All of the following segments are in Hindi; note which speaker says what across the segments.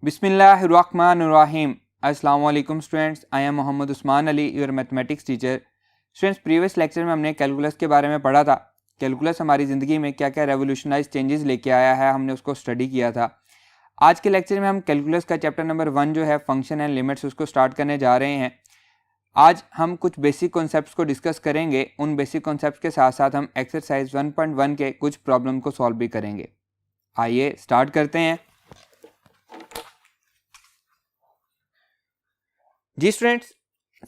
Speaker 1: बिस्मिल्लाहिर्रहमानिर्रहीम। अस्सलाम वालेकुम students, I am Mohammad Usman Ali, your mathematics teacher. Students, previous lecture में हमने कैलकुलस के बारे में पढ़ा था। कैलकुलस हमारी ज़िंदगी में क्या क्या रेवोल्यूशनाइज चेंजेस लेके आया है, हमने उसको स्टडी किया था। आज के लेक्चर में हम कैलकुलस का चैप्टर नंबर 1 जो है फंक्शन एंड लिमिट्स, उसको स्टार्ट करने जा रहे हैं। आज हम कुछ बेसिक कॉन्सेप्ट्स को डिस्कस करेंगे। उन बेसिक कॉन्सेप्ट्स के साथ साथ हम एक्सरसाइज 1.1 के कुछ प्रॉब्लम को सॉल्व भी करेंगे। आइए स्टार्ट करते हैं। जी स्टूडेंट्स,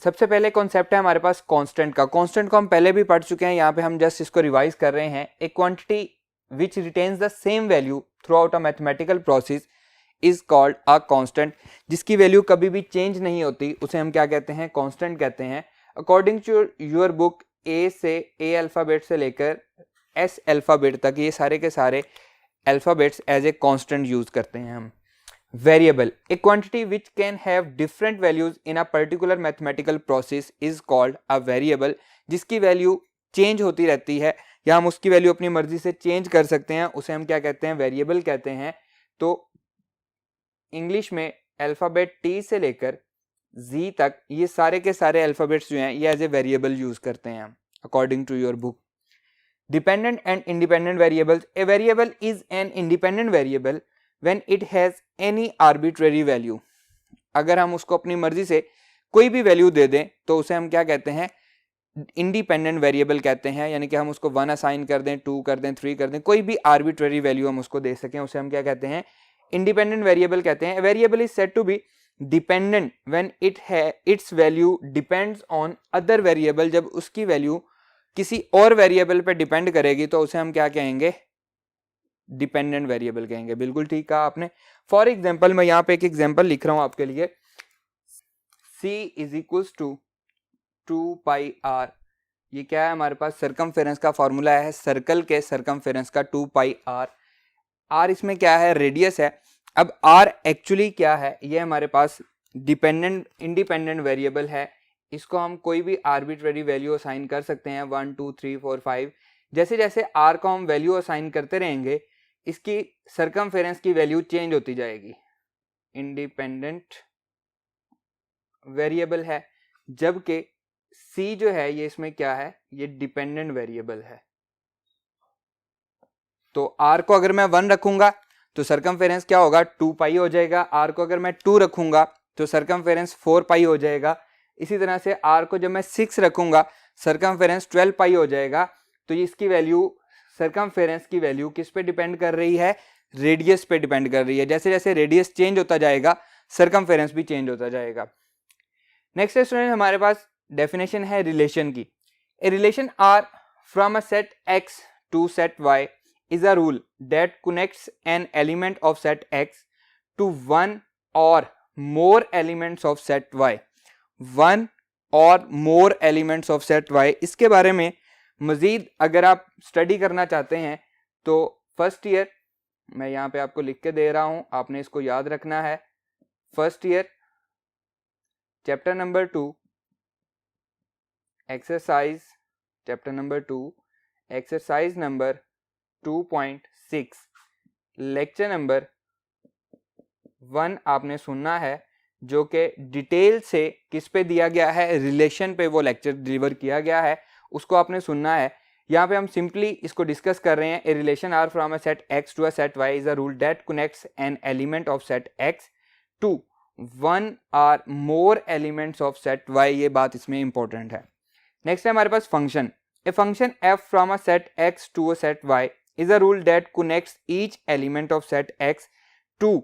Speaker 1: सबसे पहले कॉन्सेप्ट है हमारे पास कांस्टेंट का। कांस्टेंट को हम पहले भी पढ़ चुके हैं, यहाँ पे हम जस्ट इसको रिवाइज कर रहे हैं। ए quantity which retains the same value through out a mathematical process is called a constant. जिसकी वैल्यू कभी भी चेंज नहीं होती उसे हम क्या कहते हैं? कांस्टेंट कहते हैं। अकॉर्डिंग टू योर बुक, ए से ए अल्फाबेट से लेकर एस अल्फाबेट तक ये सारे के सारे alphabets as a constant use करते हैं हम। Variable, a quantity which can have different values in a particular mathematical process is called a variable। जिसकी वैल्यू चेंज होती रहती है या हम उसकी वैल्यू अपनी मर्जी से चेंज कर सकते हैं, उसे हम क्या कहते हैं? वेरिएबल कहते हैं। तो इंग्लिश में अल्फाबेट टी से लेकर जी तक ये सारे के सारे अल्फाबेट्स जो हैं ये एज ए वेरिएबल यूज करते हैं according to your book. Dependent and independent variables, a variable is an independent variable when it has any arbitrary value। अगर हम उसको अपनी मर्जी से कोई भी वैल्यू दे दें तो उसे हम क्या कहते हैं? इंडिपेंडेंट वेरिएबल कहते हैं। यानी कि हम उसको 1 असाइन कर दें, 2 कर दें, 3 कर दें, कोई भी आर्बिट्ररी वैल्यू हम उसको दे सकें, उसे हम क्या कहते हैं? इंडिपेंडेंट वेरिएबल कहते हैं। Variable is said to be dependent when its value depends on other variable. जब उसकी वैल्यू किसी और वेरिएबल पे डिपेंड करेगी तो उसे हम क्या कहेंगे? डिपेंडेंट वेरिएबल कहेंगे। बिल्कुल ठीक कहा आपने। फॉर एग्जाम्पल, मैं यहाँ पे एक एग्जाम्पल लिख रहा हूं आपके लिए। c is equals to 2 pi r. ये क्या है? हमारे पास सरकमफेरेंस का फॉर्मूला है। सर्कल के सरकमफेरेंस का 2 पाई आर। आर इसमें क्या है? रेडियस है। अब आर एक्चुअली क्या है? ये हमारे पास इंडिपेंडेंट वेरिएबल है। इसको हम कोई भी आर्बिट्ररी वैल्यू असाइन कर सकते हैं, 1 2 3 4 5। जैसे जैसे आर को हम वैल्यू असाइन करते रहेंगे इसकी सरकमफेरेंस की वैल्यू चेंज होती जाएगी। इंडिपेंडेंट वेरिएबल है, जबकि सी जो है ये इसमें क्या है? ये डिपेंडेंट वेरिएबल है। तो आर को अगर मैं 1 रखूंगा तो सरकमफेरेंस क्या होगा? 2 पाई हो जाएगा। आर को अगर मैं 2 रखूंगा तो सरकमफेरेंस 4 पाई हो जाएगा। इसी तरह से आर को जब मैं 6 रखूंगा सरकमफेरेंस 12 पाई हो जाएगा। तो इसकी वैल्यू, सरकमफेरेंस की वैल्यू किस पे डिपेंड कर रही है? रेडियस पे डिपेंड कर रही है। जैसे जैसे रेडियस चेंज होता जाएगा सरकमफेरेंस भी चेंज होता जाएगा। नेक्स्ट स्टूडेंट, हमारे पास डेफिनेशन है रिलेशन की। A relation R from a set X to set Y is a rule that connects an element of set X to one और more elements of set Y. 1 और more elements of set Y, इसके बारे में मजीद अगर आप स्टडी करना चाहते हैं तो फर्स्ट ईयर, मैं यहाँ पे आपको लिख के दे रहा हूं, आपने इसको याद रखना है। First year chapter number 2 exercise, chapter number 2 exercise number 2.6 lecture number 1 आपने सुनना है, जो कि डिटेल से किस पे दिया गया है? रिलेशन पे वो लेक्चर डिलीवर किया गया है, उसको आपने सुनना है। यहाँ पे हम सिंपली इसको डिस्कस कर रहे हैं। A relation R from a set X to a set Y is a rule that connects an element of set X to 1 or more elements of set Y. ये बात इसमें इंपॉर्टेंट है। नेक्स्ट है हमारे पास function. A function F from a set X to a set Y is a rule that connects each element of set X to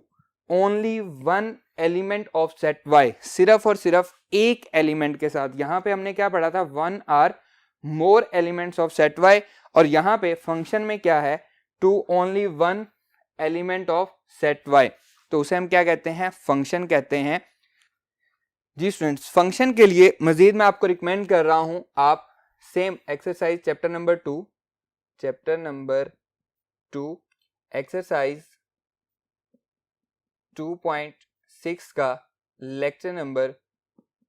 Speaker 1: only 1 element of set Y. सिर्फ और सिर्फ एक एलिमेंट के साथ। यहाँ पे हमने क्या पढ़ा था? 1 or more elements of set Y. और यहाँ पे फंक्शन में क्या है? To only 1 element of set Y. तो उसे हम क्या कहते हैं? फंक्शन कहते हैं। जी स्टूडेंट्स, फंक्शन के लिए मजीद मैं आपको रिकमेंड कर रहा हूं, आप same exercise chapter number 2 exercise 2.6 का लेक्चर नंबर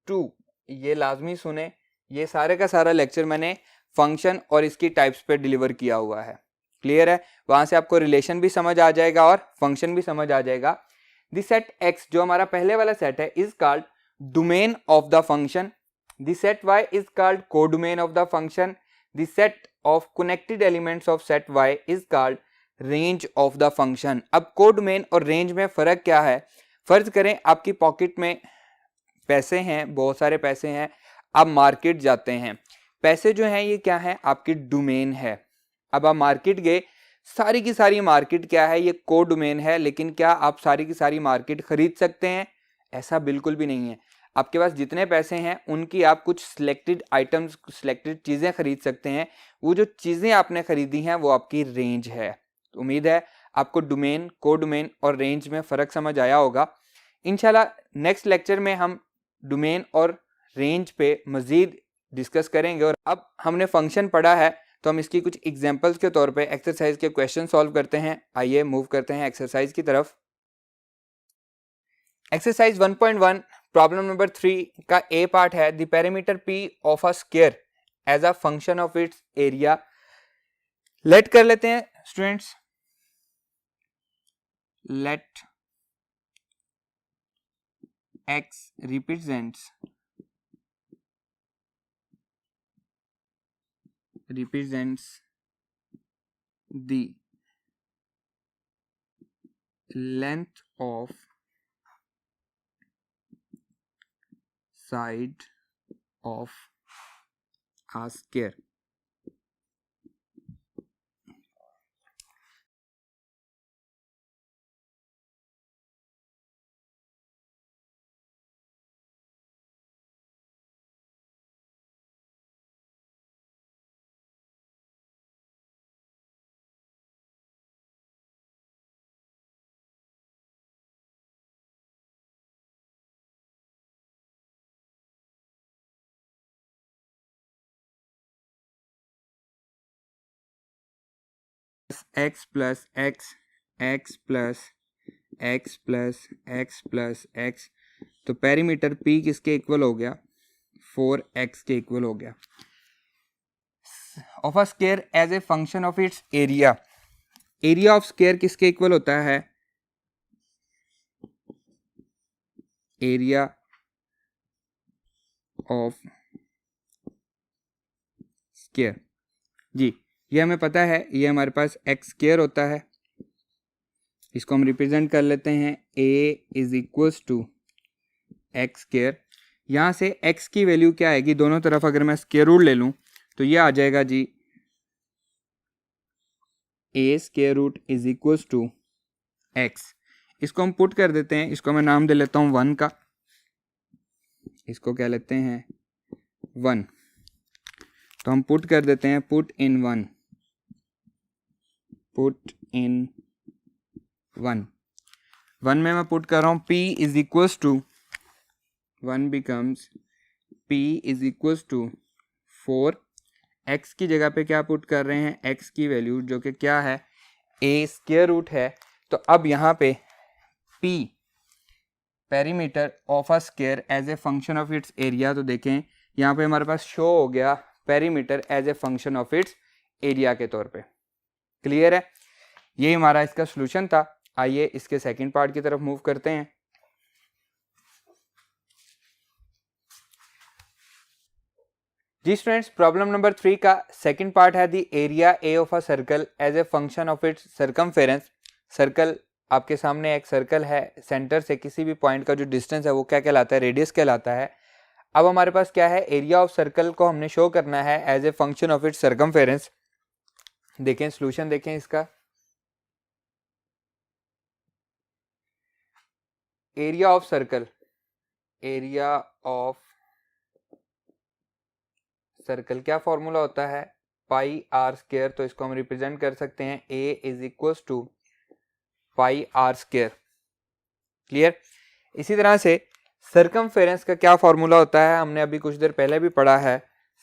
Speaker 1: 2 ये लाजमी सुने। ये सारे का सारा लेक्चर मैंने फंक्शन और इसकी टाइप्स पे डिलीवर किया हुआ है। क्लियर है? वहां से आपको रिलेशन भी समझ आ जाएगा और फंक्शन भी समझ आ जाएगा। द सेट x जो हमारा पहले वाला सेट है is called domain of the function, the set y is called codomain of the function, the set of connected elements of set y is called range of the function. अब कोडोमेन और रेंज में फर्क क्या है? फर्ज करें आपकी पॉकेट में पैसे हैं, बहुत सारे पैसे हैं, आप मार्केट जाते हैं, पैसे जो हैं ये क्या है? आपकी डोमेन है। अब आप मार्केट गए, सारी की सारी मार्केट क्या है? ये कोडोमेन है, लेकिन क्या आप सारी की सारी मार्केट खरीद सकते हैं? ऐसा बिल्कुल भी नहीं है। आपके पास जितने पैसे हैं उनकी आप कुछ सिलेक्टेड आइटम्स, सिलेक्टेड चीज़ें खरीद सकते हैं। वो जो चीज़ें आपने खरीदी हैं वो आपकी रेंज है। तो उम्मीद है आपको डोमेन, कोडोमेन और रेंज में फ़र्क समझ आया होगा। इंशाल्लाह नेक्स्ट लेक्चर में हम डोमेन और रेंज पे मज़ीद डिस्कस करेंगे। और अब हमने फंक्शन पढ़ा है तो हम इसकी कुछ एग्जांपल्स के तौर पे एक्सरसाइज के क्वेश्चन सॉल्व करते हैं। आइए मूव करते हैं एक्सरसाइज की तरफ। एक्सरसाइज 1.1 प्रॉब्लम नंबर 3 का ए पार्ट है the perimeter P of a square as a function of its area. Let कर लेते हैं students, let x represents the length of side of a square. X plus x, x plus x plus x plus x, तो पेरीमीटर P किसके इक्वल हो गया? 4x के इक्वल हो गया। Of a square as a function of its area, area of square किसके इक्वल होता है? एरिया ऑफ स्क्वायर, जी ये हमें पता है, ये हमारे पास एक्स स्क्वायर होता है। इसको हम रिप्रेजेंट कर लेते हैं a is equals to x square. यहाँ से x की वैल्यू क्या आएगी? दोनों तरफ अगर मैं स्क्वायर रूट ले लूँ तो ये आ जाएगा जी a square root is equals to x। इसको हम पुट कर देते हैं, इसको मैं नाम दे लेता हूँ 1 का, इसको क्या लेते हैं 1। तो हम पुट कर देते हैं, पुट इन 1, पुट इन 1 में मैं पुट कर रहा हूँ p is equals to 1 becomes p is equals to 4। x की जगह पे क्या पुट कर रहे हैं? x की वैल्यू जो कि क्या है? a स्क्वायर रूट है। तो अब यहाँ पे p perimeter of a square as a function of its area, तो देखें यहाँ पे हमारे पास शो हो गया perimeter as a function of its area के तौर पे। क्लियर है? ये हमारा इसका सॉल्यूशन था। आइए इसके सेकंड पार्ट की तरफ मूव करते हैं। जी स्टूडेंट्स, प्रॉब्लम नंबर 3 का सेकंड पार्ट है the area A of a circle as a function of its circumference. Circle आपके सामने एक सर्कल है, सेंटर से किसी भी पॉइंट का जो डिस्टेंस है वो क्या कहलाता है? रेडियस कहलाता है। अब हमारे पास क्या है? एरिया ऑफ सर्कल को हमने शो करना है as a function of its circumference. देखें सॉल्यूशन, देखें इसका। Area of circle, area of circle क्या फॉर्मूला होता है? Pi r square. तो इसको हम रिप्रेजेंट कर सकते हैं a is equals to pi r square. Clear? इसी तरह से सर्कमफेरेंस का क्या फॉर्मूला होता है? हमने अभी कुछ देर पहले भी पढ़ा है।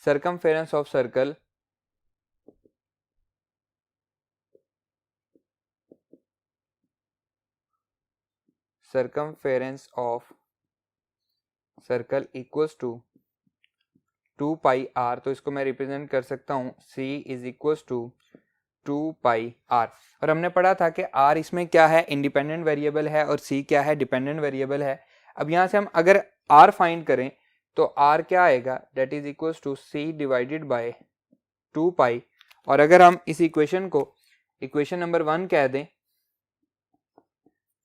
Speaker 1: Circumference of circle circumference of circle equals to 2 pi r। तो इसको मैं रिप्रेजेंट कर सकता हूँ c is equals to 2 pi r. और हमने पढ़ा था कि आर इसमें क्या है, इंडिपेंडेंट वेरिएबल है, और सी क्या है, डिपेंडेंट वेरिएबल है। अब यहाँ से हम अगर आर फाइंड करें तो आर क्या आएगा, that is equal to c divided by 2 pi. और अगर हम इस इक्वेशन को इक्वेशन नंबर 1 कह दें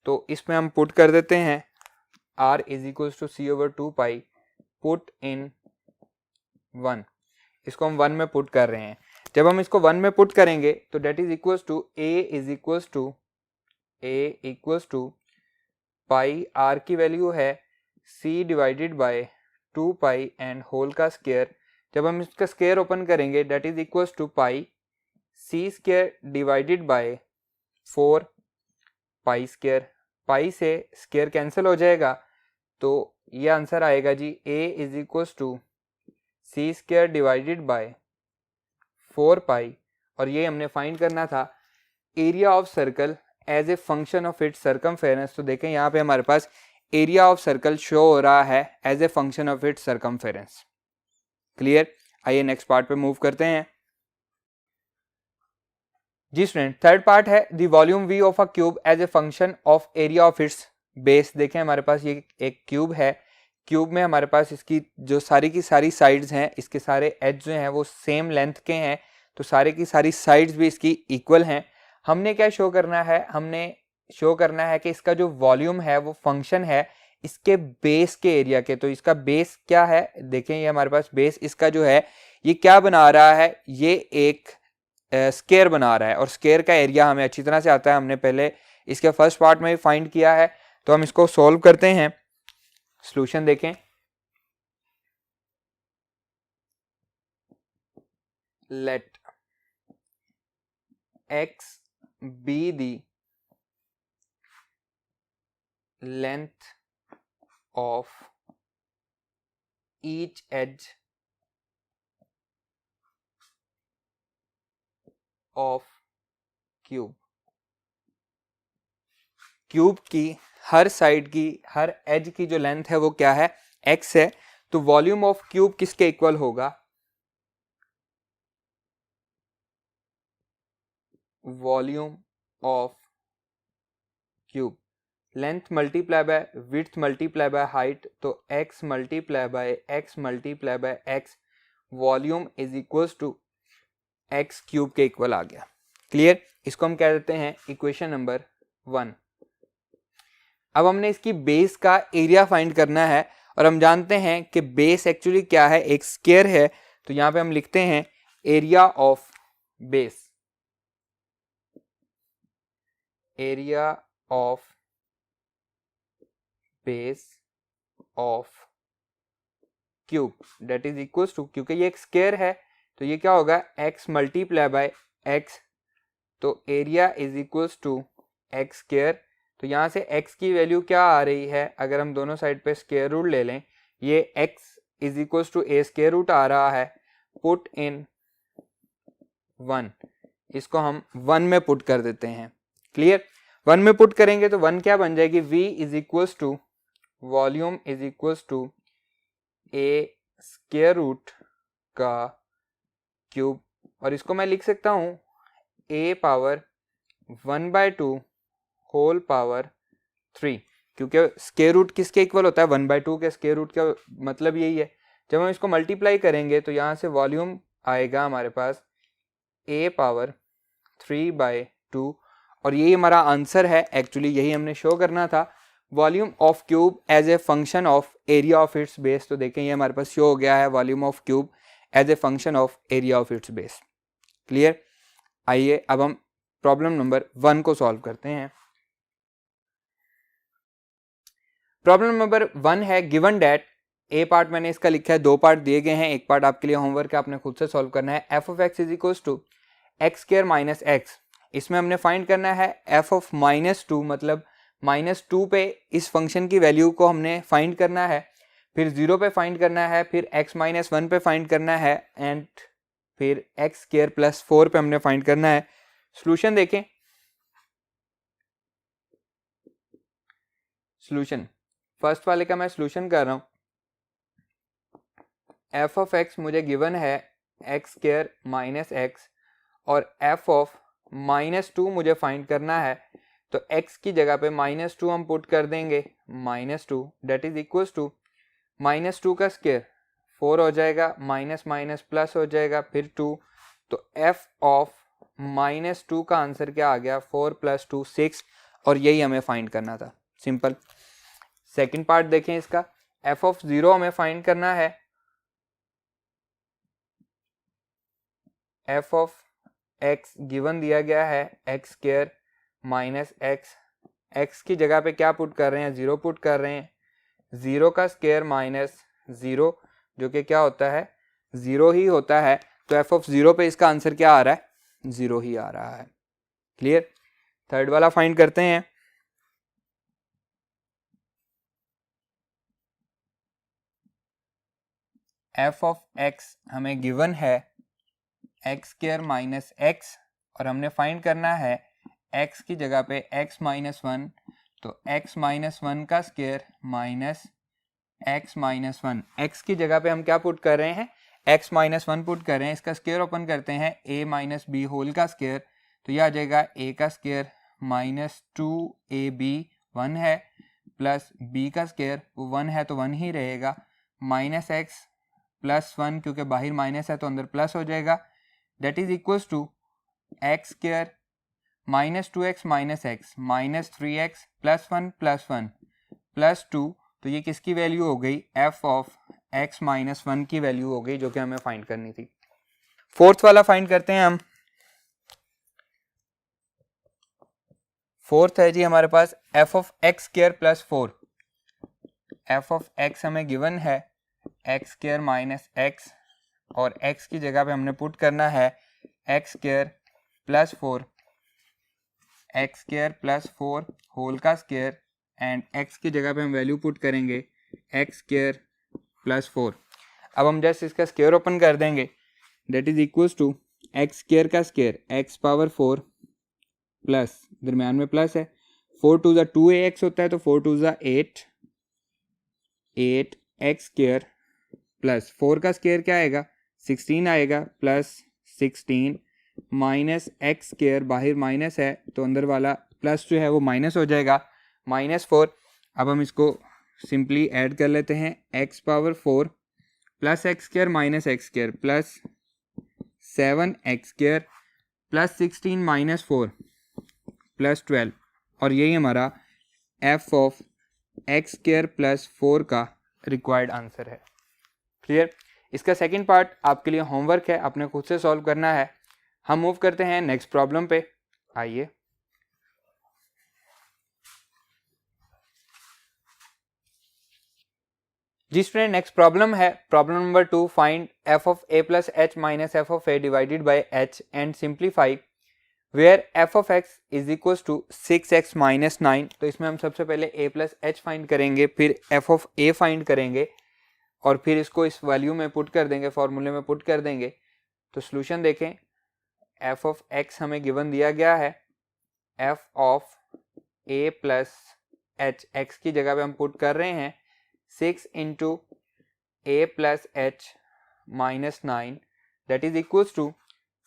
Speaker 1: तो इसमें हम पुट कर देते हैं r is equal to c over 2 pi, put in 1। इसको हम 1 में पुट कर रहे हैं। जब हम इसको 1 में पुट करेंगे तो that is equal to a is equal to pi, r की वैल्यू है c divided by 2 pi and whole का स्क्वायर। जब हम इसका स्क्वायर ओपन करेंगे that is equal to pi c square divided by 4 pi square. Pi से स्क्वायर कैंसिल हो जाएगा तो ये आंसर आएगा जी a is equal to C square divided by 4 pi. और ये हमने फाइंड करना था area of circle as a function of its circumference. तो देखें यहाँ पे हमारे पास एरिया ऑफ सर्कल शो हो रहा है as a function of its circumference. Clear? आइए नेक्स्ट पार्ट पे मूव करते हैं। जी स्टूडेंट, थर्ड पार्ट है the volume v of a cube as a function of area of its base. देखें हमारे पास ये एक क्यूब है, क्यूब में हमारे पास इसकी जो सारी की सारी साइड्स हैं, इसके सारे एज जो हैं वो सेम लेंथ के हैं, तो सारे की सारी साइड्स भी इसकी इक्वल हैं। हमने क्या शो करना है, हमने शो करना है कि इसका जो वॉल्यूम है वो फंक्शन है इसके बेस के एरिया के। तो इसका बेस क्या है, देखें ये हमारे पास बेस इसका जो है ये क्या बना रहा है, ये एक स्क्वायर बना रहा है। और स्क्वायर का एरिया हमें अच्छी तरह से आता है, हमने पहले इसके फर्स्ट पार्ट में फाइंड किया है। तो हम इसको सॉल्व करते हैं। सॉल्यूशन देखें, let x be the length of each edge of cube. Cube की हर साइड की, हर एज की जो लेंथ है वो क्या है, x है। तो वॉल्यूम ऑफ क्यूब किसके इक्वल होगा, volume of cube length multiply by width multiply by height, तो x multiply by x, volume is equal to x cube के इक्वल आ गया। क्लियर? इसको हम कह देते हैं इक्वेशन नंबर 1। अब हमने इसकी बेस का एरिया फाइंड करना है, और हम जानते हैं कि बेस एक्चुअली क्या है, एक स्क्वायर है। तो यहां पे हम लिखते हैं area of base, area of base of cube that is equal to, क्योंकि ये एक स्क्वायर है तो ये क्या होगा, x मल्टीप्लाई बाय x, तो area is equal to x square. तो यहाँ से x की वैल्यू क्या आ रही है, अगर हम दोनों साइड पे स्क्वायर रूट ले लें, ये x is equal to a square root आ रहा है, पुट इन 1। इसको हम 1 में पुट कर देते हैं। क्लियर? 1 में पुट करेंगे तो 1 क्या बन जाएगी, v is equal to volume is equal to a square root का क्यूब। और इसको मैं लिख सकता हूं a पावर 1/2 होल पावर 3, क्योंकि स्क्वायर रूट किसके इक्वल होता है, 1/2 के स्क्वायर रूट का मतलब यही है। जब हम इसको मल्टीप्लाई करेंगे तो यहाँ से वॉल्यूम आएगा हमारे पास a पावर 3/2, और यही हमारा आंसर है। एक्चुअली यही हमने शो करना था, volume of cube as a function of area of its base. तो देखें ये हमारे पास शो हो गया है, volume of cube as a function of area of its base. Clear? आइए अब हम प्रॉब्लम नंबर 1 को सॉल्व करते हैं। प्रॉब्लम नंबर 1 है गिवन डेट, ए पार्ट मैंने इसका लिखा है, 2 पार्ट दिए गए हैं, एक पार्ट आपके लिए होमवर्क है, आपने खुद से सॉल्व करना है। F of x is equal to x square minus x. इसमें हमने फाइंड करना है एफ ऑफ -2, मतलब -2 पे इस फंक्शन की वैल्यू को हमने फाइंड करना है, फिर 0 पे फाइंड करना है, फिर x-1 पे फाइंड करना है, एंड फिर एक्स स्क्वायर प्लस 4 पे हमने फाइंड करना है। सॉल्यूशन देखें, सॉल्यूशन फर्स्ट वाले का मैं सॉल्यूशन कर रहा हूं। एफ ऑफ एक्स मुझे गिवन है एक्स स्क्वायर माइनस एक्स, और एफ ऑफ -2 मुझे फाइंड करना है, तो x की जगह पे -2 हम पुट कर देंगे, -2 दैट इज इक्वल्स टू -2 का स्क्वायर 4 हो जाएगा, माइनस माइनस प्लस हो जाएगा, फिर 2, तो f ऑफ -2 का आंसर क्या आ गया, 4 + 2 6, और यही हमें फाइंड करना था, सिंपल। सेकंड पार्ट देखें इसका, f ऑफ 0 हमें फाइंड करना है, f ऑफ x गिवन दिया गया है x स्क्वायर माइनस x की जगह पे क्या पुट कर रहे हैं, 0 पुट कर रहे हैं, 0 का स्क्वायर माइनस 0 जो कि क्या होता है, 0 ही होता है, तो f ऑफ 0 पे इसका आंसर क्या आ रहा है, 0 ही आ रहा है। क्लियर। थर्ड वाला फाइंड करते हैं, f ऑफ x हमें गिवन है x स्क्वायर माइनस x, और हमने फाइंड करना है x की जगह पे x माइनस 1, तो x माइनस 1 का square minus x minus 1, x की जगह पे हम क्या पुट कर रहे हैं, x माइनस 1 पुट कर रहे हैं, इसका स्क्वायर ओपन करते हैं, a माइनस बी होल का स्क्वायर, तो यह आ जाएगा a का स्क्वायर माइनस 2ab 1 है, प्लस b का स्क्वायर 1 है तो 1 ही रहेगा, माइनस x प्लस 1, क्योंकि बाहर माइनस है तो अंदर प्लस हो जाएगा, that is equals to x square minus 2x minus x minus 3x plus 1 plus 2, तो ये किसकी वैल्यू हो गई, f ऑफ x माइनस 1 की वैल्यू हो गई, जो कि हमें फाइंड करनी थी। फोर्थ वाला फाइंड करते हैं हम। फोर्थ है जी हमारे पास f of x square plus 4, f of x हमें गिवन है x स्क्वायर माइनस x, और x की जगह पे हमने पुट करना है x square plus 4, x square plus 4 whole का स्क्वायर, एंड x की जगह पे हम वैल्यू पुट करेंगे एक्स स्क्वायर प्लस 4। अब हम जस्ट इसका स्क्वायर ओपन कर देंगे, that is equals to x square का स्क्वायर x पावर 4 प्लस, दरम्यान में प्लस है, 4 2 2ax होता है, तो 4 2 8 एक्स स्क्वायर प्लस 4 का स्क्वायर क्या आएगा, 16 आएगा, प्लस 16 माइनस एक्स स्क्वायर, बाहर माइनस है तो अंदर वाला प्लस जो है वो माइनस हो जाएगा, -4। अब हम इसको सिंपली ऐड कर लेते हैं, x power 4 plus x square minus x square plus 7 x square plus 16 minus 4 plus 12, और यही हमारा f of x square plus 4 का रिक्वायर्ड आंसर है। क्लियर। इसका सेकंड पार्ट आपके लिए होमवर्क है, आपने खुद से सॉल्व करना है। हम मूव करते हैं नेक्स्ट प्रॉब्लम पे, आइए। जी स्टूडेंट, नेक्स्ट प्रॉब्लम है problem number 2, find f of a plus h minus f of a divided by h and simplify where f of x is equal to 6x minus 9। तो इसमें हम सबसे पहले a प्लस h फाइंड करेंगे, फिर f ऑफ a फाइंड करेंगे, और फिर इसको इस वैल्यू में पुट कर देंगे, फॉर्मूले में पुट कर देंगे। तो सॉल्यूशन देखें, f ऑफ x हमें गिवन दिया गया है, f of a plus h, x की जगह पे हम पुट कर रहे हैं 6 into a plus h minus 9, that is equals to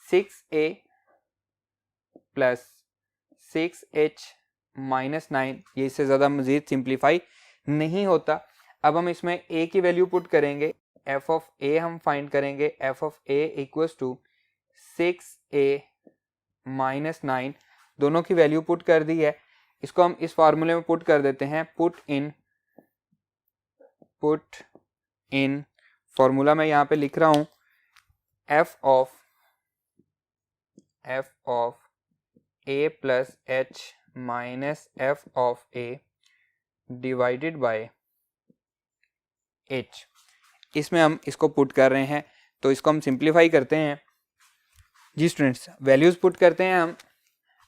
Speaker 1: 6a plus 6h minus 9। ये इससे ज़्यादा मज़ीद सिंप्लीफाई नहीं होता। अब हम इसमें a की वैल्यू पुट करेंगे, f ऑफ a हम फाइंड करेंगे, f of a equals to 6a minus 9, दोनों की वैल्यू पुट कर दी है। इसको हम इस फार्मूले में पुट कर देते हैं, पुट इन फार्मूला मैं यहाँ पे लिख रहा हूँ, f of a plus h minus f of a divided by h। इसमें हम इसको पुट कर रहे हैं, तो इसको हम सिंप्लीफाई करते हैं। जी स्टूडेंट्स, वैल्यूज पुट करते हैं हम,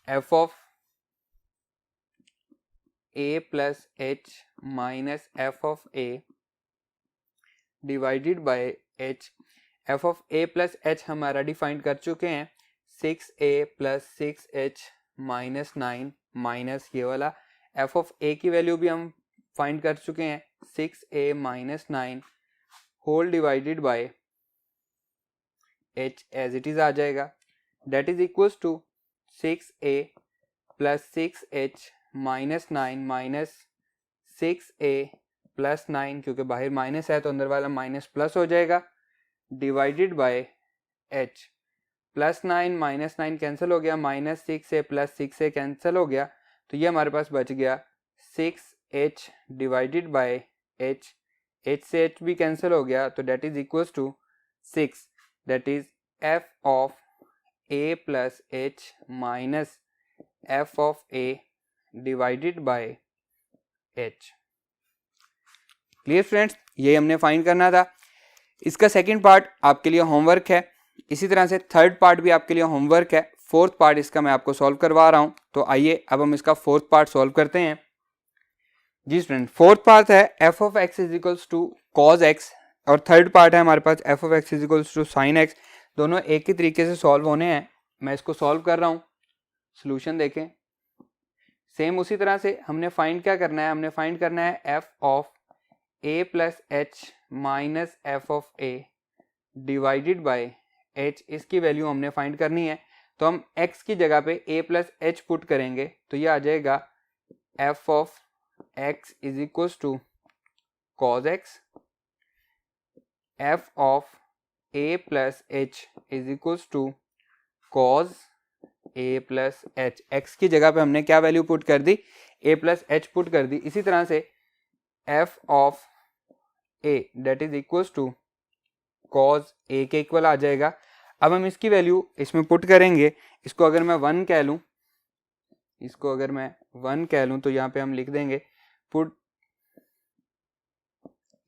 Speaker 1: f of a plus h minus f of a divided by h। f of a plus h हमारा डिफाइन कर चुके हैं, 6a plus 6h minus 9 minus ये वाला, f ऑफ a की वैल्यू भी हम फाइंड कर चुके हैं, 6a minus 9 whole divided by h as it is आ जाएगा, that is equals to 6a plus 6h minus 9 minus 6a plus 9, क्योंकि बाहर माइनस है तो अंदर वाला माइनस प्लस हो जाएगा, divided by h। Plus 9 minus 9 cancel हो गया, minus 6a plus 6a cancel हो गया, तो ये हमारे पास बच गया 6h divided by h। h से h भी कैंसिल हो गया, तो that is equals to 6, that is f of a plus h minus f of a divided by h। Clear friends, ये हमने फाइंड करना था। इसका सेकंड पार्ट आपके लिए होमवर्क है, इसी तरह से थर्ड पार्ट भी आपके लिए होमवर्क है, फोर्थ पार्ट इसका मैं आपको सॉल्व करवा रहा हूं। तो आइए अब हम इसका फोर्थ पार्ट सॉल्व करते हैं। जी स्टूडेंट, फोर्थ पार्ट है f of x is equals to cos x, और थर्ड पार्ट है हमारे पास f of x is equals to sine x। दोनों एक ही तरीके से सॉल्व होने हैं। मैं इसको सॉल्व कर रहा हूं, सोल्यूशन देखें। सेम उसी तरह से हमने फाइंड क्या करना है, हमने फाइंड करना है f of a plus h minus f of a divided by h। इसकी वैल्यू हमने फाइंड करनी है, तो हम x की जगह पे a प्लस h पुट करेंगे, तो ये आ जाएगा f of x is equals to cos x, f of a plus h is equals to cos a plus h। x की जगह पे हमने क्या वैल्यू पुट कर दी, a प्लस h पुट कर दी। इसी तरह से f of a that is equals to cos a के इक्वल आ जाएगा। अब हम इसकी वैल्यू इसमें पुट करेंगे। इसको अगर मैं 1 कह लूं, इसको अगर मैं 1 कह लूं, तो यहाँ पे हम लिख देंगे put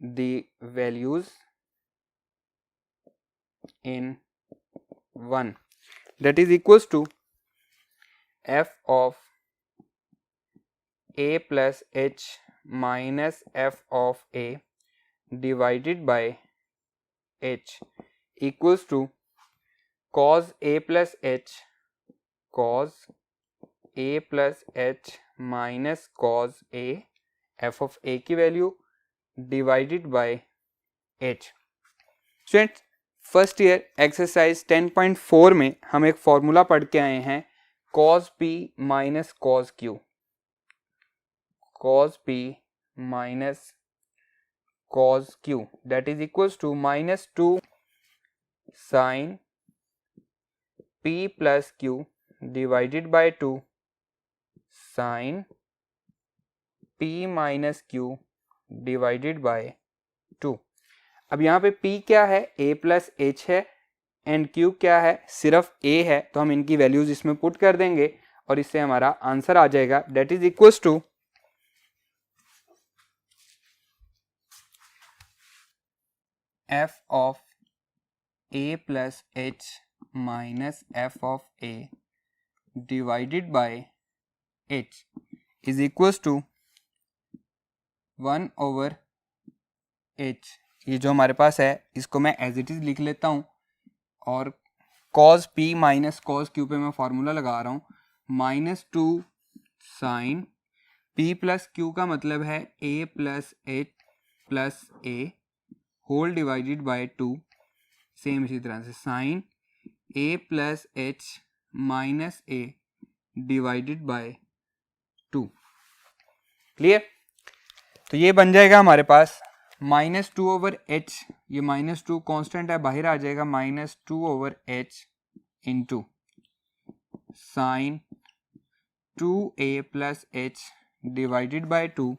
Speaker 1: the values in 1, that is equals to f of a plus h minus f of a divided by h equals to cos a plus h, cos a plus h minus cos a, f of a की value divided by h। Students, first year exercise 10.4 में हम एक फॉर्मूला पढ़ के आए हैं, cos p minus cos q, cos p minus cos q that is equals to minus 2 sine p plus q divided by 2 sine p minus q divided by 2। अब यहाँ पे p क्या है, a प्लस h है, एंड q क्या है, सिर्फ a है, तो हम इनकी वैल्यूज इसमें पुट कर देंगे और इससे हमारा आंसर आ जाएगा, that is equals to f of a plus h minus f of a divided by h is equals to 1 over h। ये जो हमारे पास है इसको मैं एज इट इज लिख लेता हूँ, और cos p minus cos q पे मैं फॉर्मूला लगा रहा हूँ, minus 2 sine p plus q का मतलब है a plus h plus a whole divided by 2, same इसी तरह से sine a plus h minus a divided by 2। Clear? तो ये बन जाएगा हमारे पास माइनस 2 ओवर h, ये माइनस 2 कॉन्स्टेंट है, बाहर आ जाएगा, minus 2 over h into sine 2a plus h divided by 2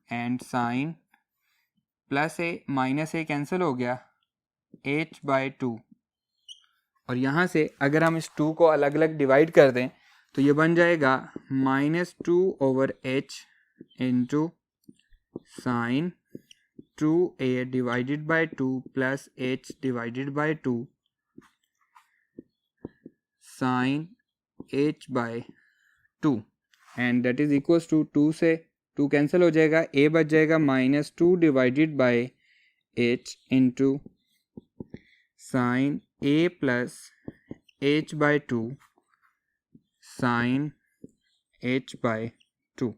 Speaker 1: and sine plus a minus a cancel हो गया, h बाय 2। और यहाँ से अगर हम इस 2 को अलग अलग डिवाइड कर दें तो ये बन जाएगा minus 2 over h into sine 2a divided by 2 plus h divided by 2 sine h by 2, and that is equals to 2 से 2 कैंसिल हो जाएगा, a बच जाएगा minus 2 divided by h into sine a plus h by 2 sine h by 2।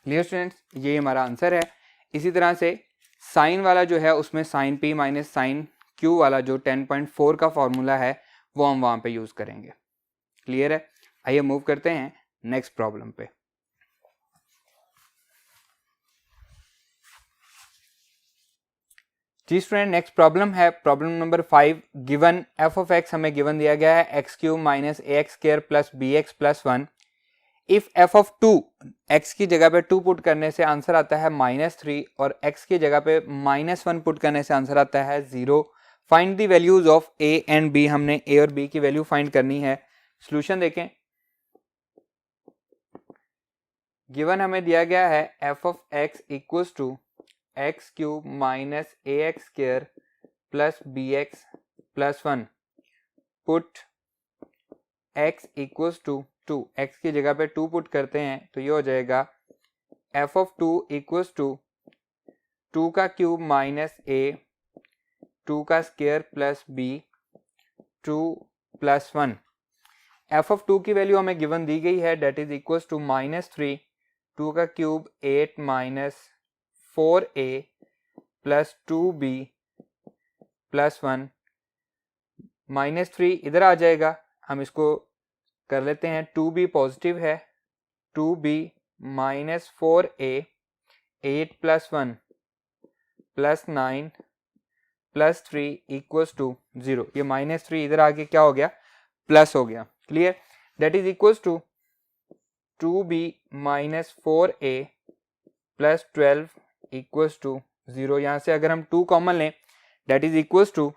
Speaker 1: Clear students, ये हमारा आंसर है। इसी तरह से साइन वाला जो है उसमें sine p minus sine q वाला जो 10.4 का फॉर्मूला है वो हम वहाँ पे यूज़ करेंगे। क्लियर है? आइए मूव करते हैं नेक्स्ट प्रॉब्लम पे। जी स्टूडेंट, नेक्स्ट प्रॉब्लम है problem number 5। Given f of x हमें गिवन दिया गया है x cube minus a x square plus b x plus 1। If f of 2, x की जगह पे 2 पुट करने से आंसर आता है -3 और एक्स की जगह पे -1 पुट करने से आंसर आता है 0। Find the values of a and b. हमने ए और बी की वैल्यू फाइंड करनी है। सोल्यूशन देखें। गिवन हमें दिया गया है f of x equals to x cube minus a x square plus b x plus 1। Put x equals to 2, x की जगह पे 2 पुट करते हैं तो ये हो जाएगा एफ ऑफ 2 इक्वल्स टू 2 का क्यूब माइनस ए 2 का square plus b 2 plus 1। F of 2 की वैल्यू हमें गिवन दी गई है, डेट इज इक्वल्स टू -3 2 का cube 8 minus 4a plus 2b plus 1। -3 इधर आ जाएगा, हम इसको कर लेते हैं। 2b पॉजिटिव है, 2b minus 4a 8 plus 1 plus 9 plus 3 equals to 0। ये -3 इधर आके क्या हो गया, प्लस हो गया। Clear? That is equals to 2b minus 4a plus 12 equals to 0। यहाँ से अगर हम 2 कॉमन लें दैट इज इक्वल्स टू,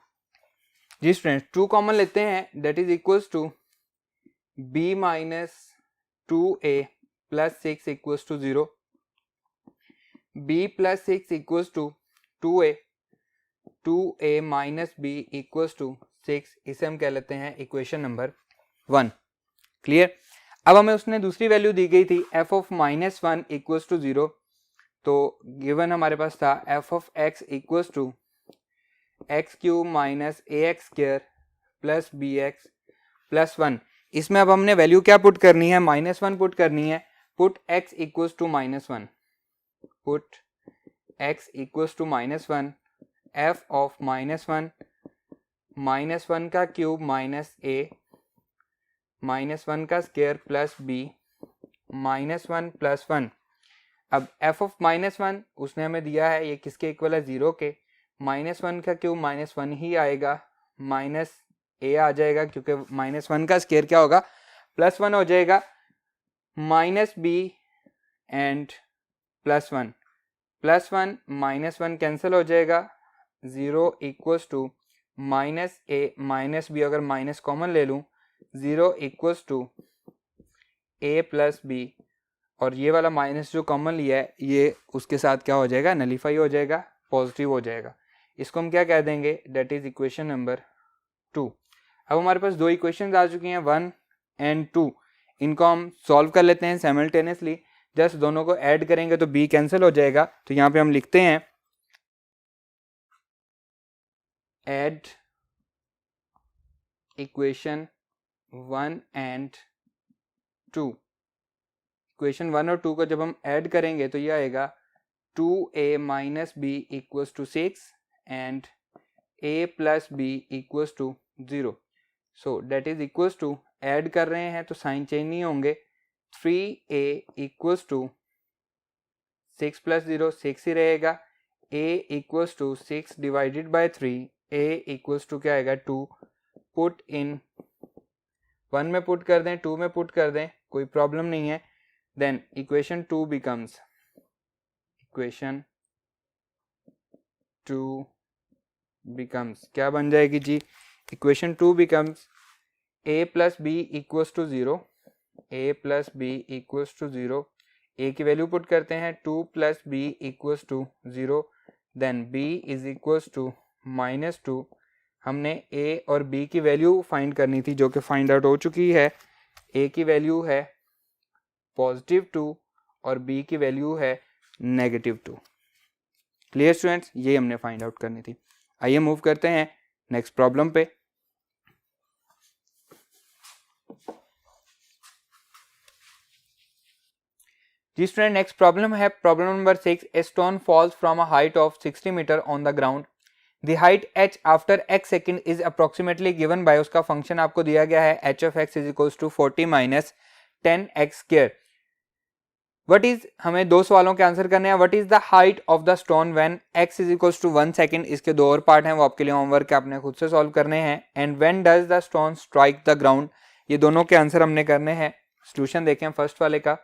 Speaker 1: जी स्टूडेंट 2 कॉमन लेते हैं, that is equals to b minus 2a plus 6 equals to 0। b plus 6 equals to 2a, 2a minus b equals to 6। इसे हम कह लेते हैं इक्वेशन नंबर 1। क्लियर? अब हमें उसने दूसरी वैल्यू दी गई थी f ऑफ -1 इक्वल्स टू 0। तो गिवन हमारे पास था f of x equals to x cube minus a x square plus b x plus 1। इसमें अब हमने वैल्यू क्या पुट करनी है, -1 पुट करनी है। Put x equals to -1, put x equals to -1, f of -1 का क्यूब माइनस a -1 का स्क्वायर प्लस b -1 प्लस 1। अब f ऑफ -1 उसने हमें दिया है, ये किसके इक्वल है, 0 के। -1 का क्यूब -1 ही आएगा, माइनस a आ जाएगा क्योंकि -1 का स्क्वायर क्या होगा, +1 हो जाएगा। माइनस b एंड +1, +1 -1 कैंसिल हो जाएगा, 0 equals to -a minus b, अगर माइनस कॉमन ले लूँ 0 equals to a plus b, और ये वाला माइनस जो कॉमन लिया है ये उसके साथ क्या हो जाएगा, नलीफाई हो जाएगा, पॉजिटिव हो जाएगा। इसको हम क्या कह देंगे, दैट इज इक्वेशन नंबर 2। अब हमारे पास 2 इक्वेशंस आ चुकी हैं 1 एंड 2। इनको हम सॉल्व कर लेते हैं साइमल्टेनियसली। जस्ट दोनों को ऐड करेंगे तो b कैंसिल हो जाएगा। तो यहाँ पे हम लिखते हैं ऐड इक्वेशन 1 एंड 2। इक्वेशन 1 और 2 को जब हम ऐड करेंगे तो ये आएगा 2a minus b equals to 6 and a plus b equals to 0। So that is equals to, add कर रहे हैं तो साइन चेंज नहीं होंगे, 3a इक्वल्स टू 6 प्लस 0 6 ही रहेगा, a equals to 6 divided by 3, a equals to क्या आएगा 2। पुट इन 1 में पुट कर दें, 2 में पुट कर दें, कोई प्रॉब्लम नहीं है। Then equation 2 becomes, equation 2 becomes क्या बन जाएगी जी, equation 2 becomes a plus B equals to 0, a plus B equals to 0। a की वैल्यू पुट करते हैं, 2 plus B equals to 0। Then b is equals to -2। हमने a और b की वैल्यू फाइंड करनी थी जो कि फाइंड आउट हो चुकी है। a की वैल्यू है +2 और b की वैल्यू है -2। क्लियर स्टूडेंट्स, ये हमने फाइंड आउट करनी थी। आइए मूव करते हैं नेक्स्ट प्रॉब्लम पे। जी स्टूडेंट, नेक्स्ट प्रॉब्लम है problem number 6। A stone falls from a height of 60 metre on the ground. The height h after x second is approximately given by, उसका फंक्शन आपको दिया गया है h of x is equals to 40 minus 10x square. What is, हमें दो सवालों के आंसर करने हैं। What is the height of the stone when x is equals to 1 second, इसके दो और पार्ट हैं वो आपके लिए होमवर्क आपने खुद से सॉल्व करने हैं। And when does the stone strike the ground, ये दोनों के आंसर हमने करने हैं। सॉल्यूशन देखें फर्स्ट वाले का।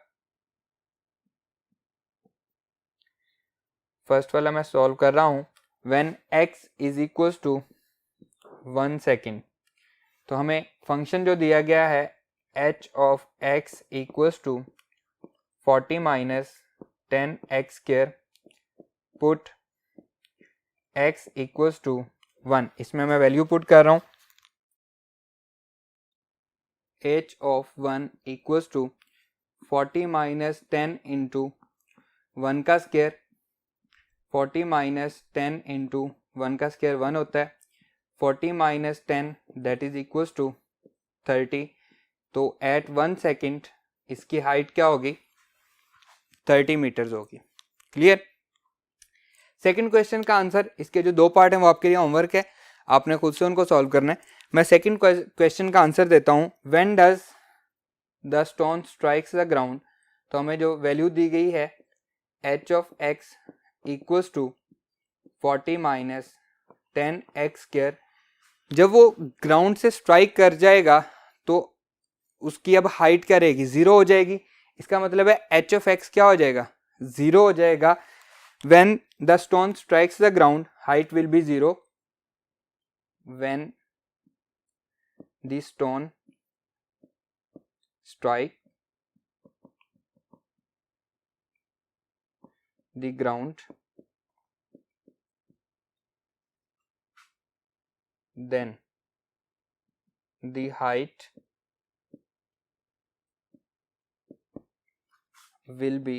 Speaker 1: फर्स्ट वाला मैं सॉल्व कर रहा हूं। When x is equals to 1 second, तो हमें फंक्शन जो दिया गया है h of x equals to 40 minus 10x square, put x equals to 1, इसमें मैं वैल्यू पुट कर रहा हूं। h of 1 equals to 40 minus 10 into 1 का स्क्वायर, 40 माइनस 10 इंटू 1 का स्क्वायर 1 होता है, 40 minus 10 that is equals to 30। तो एट 1 सेकेंड इसकी हाइट क्या होगी, 30 मीटर्स होगी। क्लियर। सेकंड क्वेश्चन का आंसर, इसके जो दो पार्ट हैं वो आपके लिए होमवर्क है, आपने खुद से उनको सॉल्व करना है। मैं सेकंड क्वेश्चन का आंसर देता हूं। When does the stone strikes the ground, तो हमें जो वैल्यू दी गई है h of x equals to 40 minus 10x square, जब वो ग्राउंड से स्ट्राइक कर जाएगा तो उसकी अब हाइट क्या रहेगी, 0 हो जाएगी। इसका मतलब है h ऑफ x क्या हो जाएगा, 0 हो जाएगा। When the stone strikes the ground, height will be 0। When the stone strike the ground, then the height will be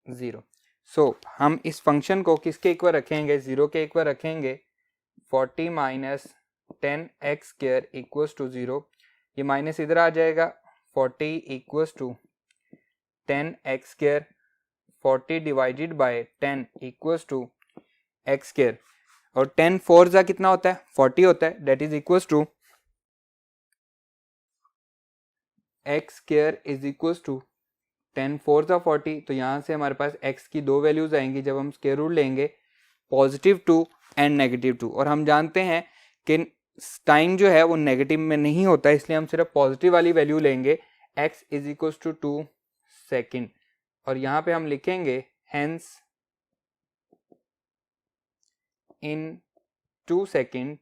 Speaker 1: 0। सो हम इस फंक्शन को किसके इक्वल रखेंगे, 0 के इक्वल रखेंगे। 40 minus 10x square equals to 0, ये माइनस इधर आ जाएगा। 40 equals to 10x square, 40 divided by 10 equals to x square, और 10 4 जा कितना होता है, 40 होता है। That is equals to x square is equals to 10 4 जा 40। तो यहाँ से हमारे पास x की दो वैल्यूज आएंगी जब हम स्क्वायर रूट लेंगे, +2 एंड -2। और हम जानते हैं कि टाइम जो है वो नेगेटिव में नहीं होता, इसलिए हम सिर्फ पॉजिटिव वाली वैल्यू लेंगे। x is equals to 2 second, और यहाँ पे हम लिखेंगे hence in 2 second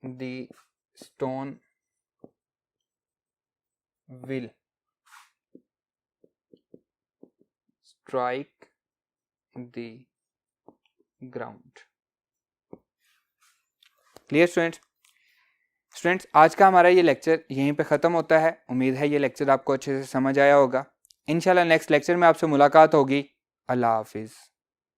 Speaker 1: the stone will strike the ground। Clear students, आज का हमारा ये लेक्चर यहीं पे ख़त्म होता है। उम्मीद है ये लेक्चर आपको अच्छे से समझ आया होगा। इंशाल्लाह नेक्स्ट लेक्चर में आपसे मुलाकात होगी। अल्लाह हाफिज़।